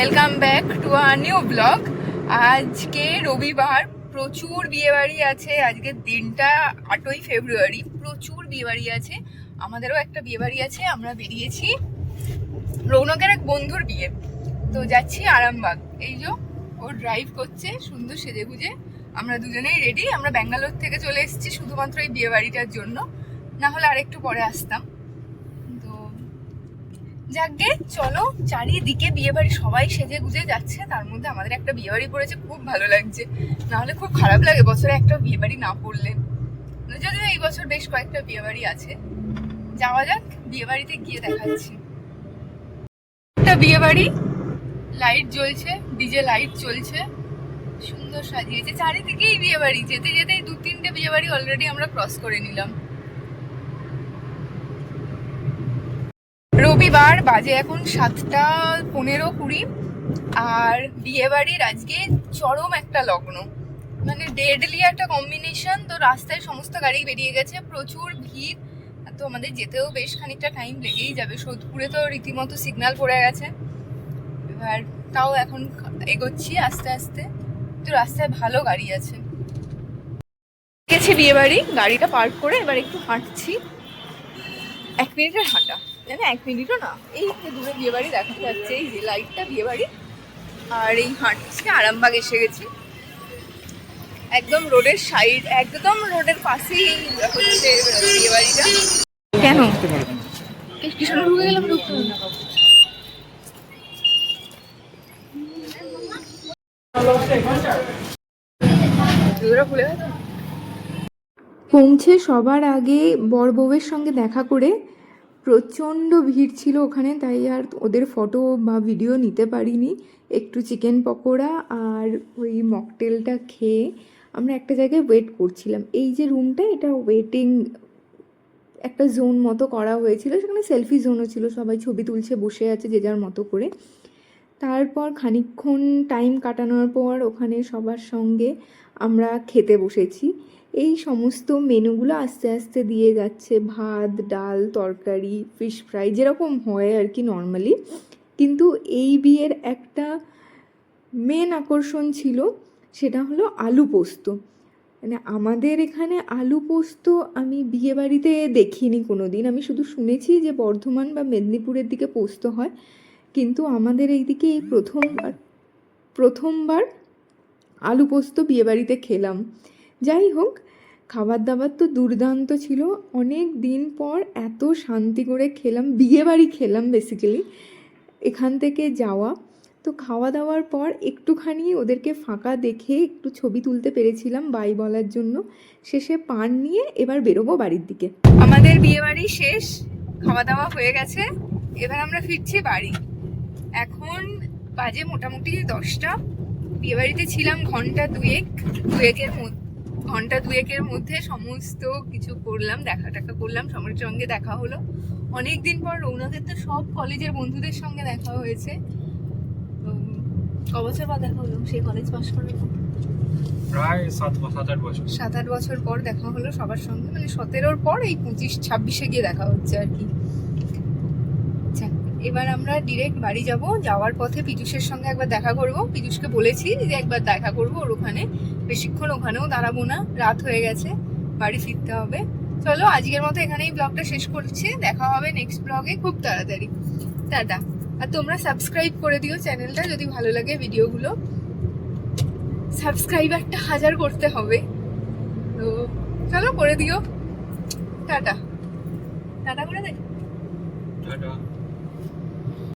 Welcome back to a new blog. আজকে রবিবার, প্রচুর বিয়েবাড়ি আছে। আজকের দিনটা 8ই ফেব্রুয়ারি, প্রচুর বিয়েবাড়ি আছে। আমাদেরও একটা বিয়েবাড়ি আছে। আমরা বেরিয়েছি রৌনকের এক বন্ধুর বিয়ে, তো যাচ্ছি আরামবাগ। এই যে ও ড্রাইভ করছে সুন্দর সেজে গুজে, আমরা দুজনেই রেডি। আমরা ব্যাঙ্গালোর থেকে চলে এসেছি শুধুমাত্র এই বিয়েবাড়িটার জন্য, না হলে আরেকটু পরে আসতাম। যাকে চলো, চারিদিকে বিয়ে বাড়ি, সবাই সেজে গুজে যাচ্ছে। তার মধ্যে আমাদের একটা বিয়ে বাড়ি পড়েছে, খুব ভালো লাগছে। না হলে খুব খারাপ লাগে বছরে একটা বিয়ে বাড়ি না পড়লে। যদিও এই বছর বেশ কয়েকটা বিয়ে বাড়ি আছে। যাওয়া যাক, বিয়ে বাড়িতে গিয়ে দেখাচ্ছি। একটা বিয়ে বাড়ি, লাইট জ্বলছে, ডিজে লাইট চলছে, সুন্দর সাজিয়েছে চারিদিকেই বিয়ে বাড়ি। যেতে যেতেই 2-3টে বিয়ে বাড়ি অলরেডি আমরা ক্রস করে নিলাম। রবিবার, বাজে এখন 7:15-20, আর বিয়ে বাড়ির আজকে চরম একটা লগ্ন, মানে ডেডলি একটা কম্বিনেশন। তো রাস্তায় সমস্ত গাড়ি বেরিয়ে গেছে, প্রচুর ভিড়। তো আমাদের যেতেও বেশ খানিকটা টাইম লেগেই যাবে। সোদপুরে তো রীতিমতো সিগন্যাল পড়ে গেছে। এবার তাও এখন এগোচ্ছি আস্তে আস্তে। তো রাস্তায় ভালো গাড়ি আছে। গেছি বিয়ে বাড়ি, গাড়িটা পার্ক করে এবার একটু হাঁটছি। 1 মিনিটের হাঁটা, না 1 মিনিটও না, এই দূরে বিয়ে বাড়ি দেখা যাচ্ছে, এই যে লাইটটা বিয়ে বাড়ি। আর এই হাঁটছি, আরামবাগ এসে গেছি। একদম রোডের সাইড, একদম রোডের পাশেই হচ্ছে বিয়ে বাড়িটা। কেন কিষণ ঢুকে গেলাম, ঢুকতে ভুলে গেছে। পৌঁছে সবার আগে বর বউয়ের সঙ্গে দেখা করে, প্রচণ্ড ভিড় ছিল ওখানে, তাই আর ওদের ফটো বা ভিডিও নিতে পারিনি। একটু চিকেন পকোড়া আর ওই মকটেলটা খেয়ে আমরা একটা জায়গায় ওয়েট করছিলাম। এই যে রুমটা, এটা ওয়েটিং একটা জোন মতো করা হয়েছিল, সেখানে সেলফি জোনও ছিল, সবাই ছবি তুলছে, বসে আছে যে যার মতো করে। তারপর খানিকক্ষণ টাইম কাটানোর পর ওখানে সবার সঙ্গে আমরা খেতে বসেছি। এই সমস্ত মেনুগুলো আস্তে আস্তে দিয়ে যাচ্ছে, ভাত, ডাল, তরকারি, ফিশ ফ্রাই, যেরকম হয় আর কি নর্মালি। কিন্তু এই বিয়ের একটা মেন আকর্ষণ ছিল, সেটা হলো আলু পোস্ত। মানে আমাদের এখানে আলু পোস্ত আমি বিয়ে বাড়িতে দেখিনি কোনো দিন। আমি শুধু শুনেছি যে বর্ধমান বা মেদিনীপুরের দিকে পোস্ত হয়, কিন্তু আমাদের এইদিকে এই প্রথমবার আলু পোস্ত বিয়েবাড়িতে খেলাম। যাই হোক, খাবার দাবার তো দুর্দান্ত ছিল। অনেক দিন পর এত শান্তি করে খেলাম, বিয়েবাড়ি খেলাম বেসিক্যালি। এখান থেকে যাওয়া, তো খাওয়া দাওয়ার পর একটুখানি ওদেরকে ফাঁকা দেখে একটু ছবি তুলতে পেরেছিলাম বাই বলার জন্য। শেষে পান নিয়ে এবার বেরোবো বাড়ির দিকে। আমাদের বিয়েবাড়ি শেষ, খাওয়া দাওয়া হয়ে গেছে, এবার আমরা ফিরছি বাড়ি। এখন বাজে মোটামুটি 10টা। বিয়েবাড়িতে ছিলাম ঘন্টা দুয়েকের মধ্যে সমস্ত কিছু করলাম, দেখা করলাম, সবার সঙ্গে দেখা হলো। অনেকদিন পর রৌনকের তো সব কলেজের বন্ধুদের সঙ্গে দেখা হয়েছে। তো কবছর পর দেখা হলো, সেই কলেজ পাস করার পর প্রায় 7-8 বছর পর দেখা হলো সবার সঙ্গে। মানে 17-র পর এই 25-26-এ গিয়ে দেখা হচ্ছে আর কি। এবার আমরা ডিরেক্ট বাড়ি যাব। যাওয়ার পথে পীযুষের সঙ্গে একবার দেখা করব। পীযুষকে বলেছি যে একবার দেখা করব ওর ওখানে, বেশিক্ষণ ওখানেও দাঁড়াবো না, রাত হয়ে গেছে, বাড়ি ফিরতে হবে। চলো, আজকের মতো এখানেই ব্লগটা শেষ করছি। দেখা হবে নেক্সট ব্লগে খুব তাড়াতাড়ি। টাটা। আর তোমরা সাবস্ক্রাইব করে দিও চ্যানেলটা যদি ভালো লাগে ভিডিওগুলো। সাবস্ক্রাইবারটা 1000 করতে হবে, তো চলো করে দিও। টাটা টাটা করে দেখ। টাটা।